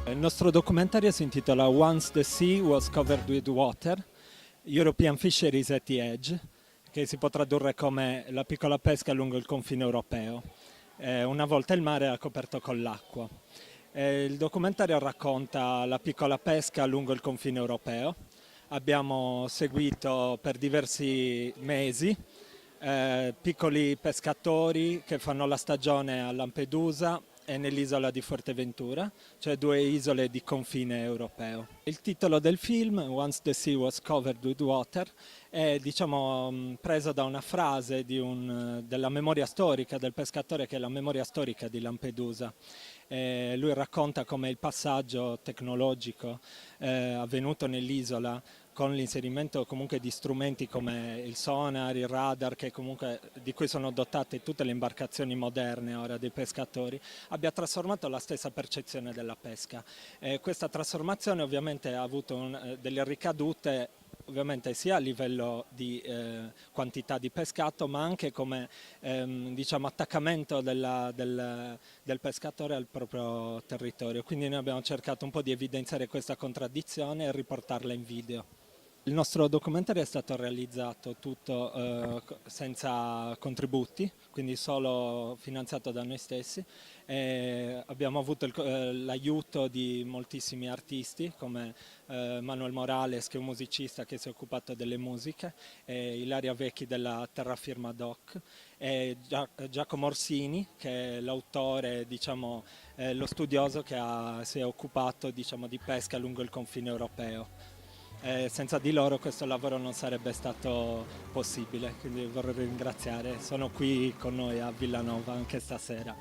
Il nostro documentario si intitola Once the Sea Was Covered with Water, European Fisheries at the Edge, che si può tradurre come la piccola pesca lungo il confine europeo. Una volta il mare era coperto con l'acqua. Il documentario racconta la piccola pesca lungo il confine europeo. Abbiamo seguito per diversi mesi piccoli pescatori che fanno la stagione a Lampedusa e nell'isola di Fuerteventura, cioè due isole di confine europeo. Il titolo del film, Once the Sea Was Covered with Water, è preso da una frase della memoria storica del pescatore, che è la memoria storica di Lampedusa. Lui racconta come il passaggio tecnologico avvenuto nell'isola con l'inserimento comunque di strumenti come il sonar, il radar, di cui sono dotate tutte le imbarcazioni moderne ora dei pescatori, abbia trasformato la stessa percezione della pesca. Questa trasformazione ovviamente ha avuto delle ricadute ovviamente sia a livello di quantità di pescato, ma anche come attaccamento del pescatore al proprio territorio. Quindi noi abbiamo cercato un po' di evidenziare questa contraddizione e riportarla in video. Il nostro documentario è stato realizzato tutto senza contributi, quindi solo finanziato da noi stessi. Abbiamo avuto l'aiuto di moltissimi artisti come Manuel Morales, che è un musicista che si è occupato delle musiche, Ilaria Vecchi della Terrafirma Doc, e Giacomo Orsini, che è l'autore, lo studioso che si è occupato di pesca lungo il confine europeo. Senza di loro questo lavoro non sarebbe stato possibile, quindi vorrei ringraziare. Sono qui con noi a Villanova anche stasera.